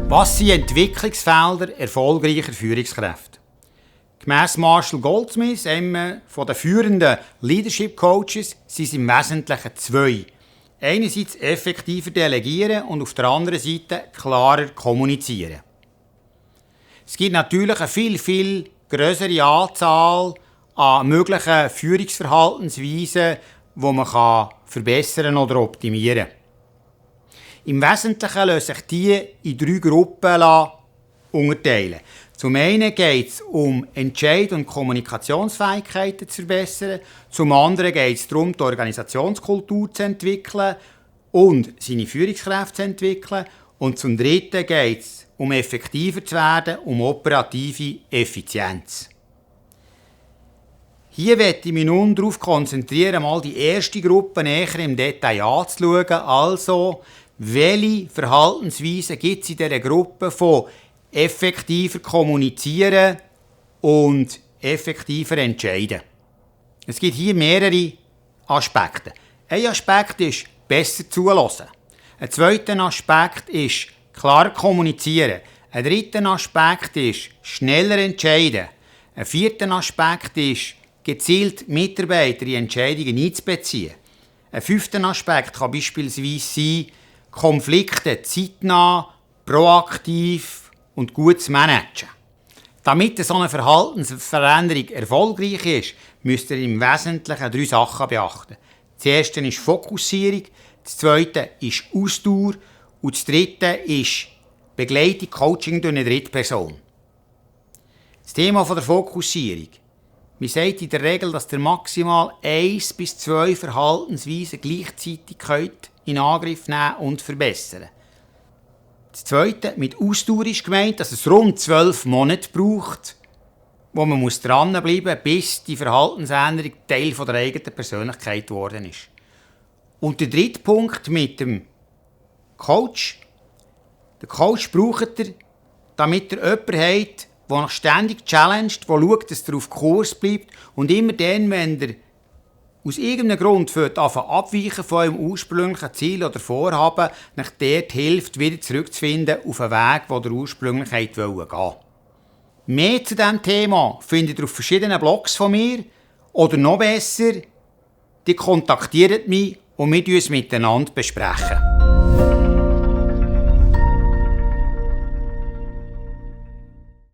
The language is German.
Was sind Entwicklungsfelder erfolgreicher Führungskräfte? Gemäss Marshall Goldsmith, einem der führenden Leadership Coaches, sind es im Wesentlichen zwei. Einerseits effektiver delegieren und auf der anderen Seite klarer kommunizieren. Es gibt natürlich eine viel größere Anzahl an möglichen Führungsverhaltensweisen, die man verbessern oder optimieren kann. Im Wesentlichen lassen sich die in 3 Gruppen unterteilen. Zum einen geht es um Entscheid- und Kommunikationsfähigkeiten zu verbessern. Zum anderen geht es darum, die Organisationskultur zu entwickeln und seine Führungskräfte zu entwickeln. Und zum dritten geht es um effektiver zu werden, um operative Effizienz. Hier möchte ich mich nun darauf konzentrieren, mal die erste Gruppe näher im Detail anzuschauen. Also, welche Verhaltensweisen gibt es in dieser Gruppe von effektiver kommunizieren und effektiver entscheiden? Es gibt hier mehrere Aspekte. Ein Aspekt ist besser zuhören. Ein zweiter Aspekt ist klar kommunizieren. Ein dritter Aspekt ist schneller entscheiden. Ein vierter Aspekt ist gezielt Mitarbeiter in Entscheidungen einzubeziehen. Ein fünfter Aspekt kann beispielsweise sein, Konflikte zeitnah, proaktiv und gut zu managen. Damit so eine Verhaltensveränderung erfolgreich ist, müsst ihr im Wesentlichen 3 Sachen beachten. Das erste ist Fokussierung, das zweite ist Ausdauer und das dritte ist Begleitung, Coaching durch eine dritte Person. Das Thema der Fokussierung. Man sagt in der Regel, dass ihr maximal 1 bis 2 Verhaltensweisen gleichzeitig in Angriff nehmen und verbessern. Das zweite, mit Ausdauer ist gemeint, dass es rund 12 Monate braucht, wo man dranbleiben muss, bis die Verhaltensänderung Teil der eigenen Persönlichkeit geworden ist. Und der dritte Punkt mit dem Coach. Den Coach braucht ihr, damit ihr jemanden habt, der euch ständig challenged, der schaut, dass ihr auf Kurs bleibt und immer dann, wenn ihr aus irgendeinem Grund abweichen von eurem ursprünglichen Ziel oder Vorhaben, euch dort hilft, wieder zurückzufinden auf einen Weg, den ihr ursprünglich gehen wollt. Mehr zu diesem Thema findet ihr auf verschiedenen Blogs von mir oder noch besser, die kontaktiert mich und wir besprechen es miteinander.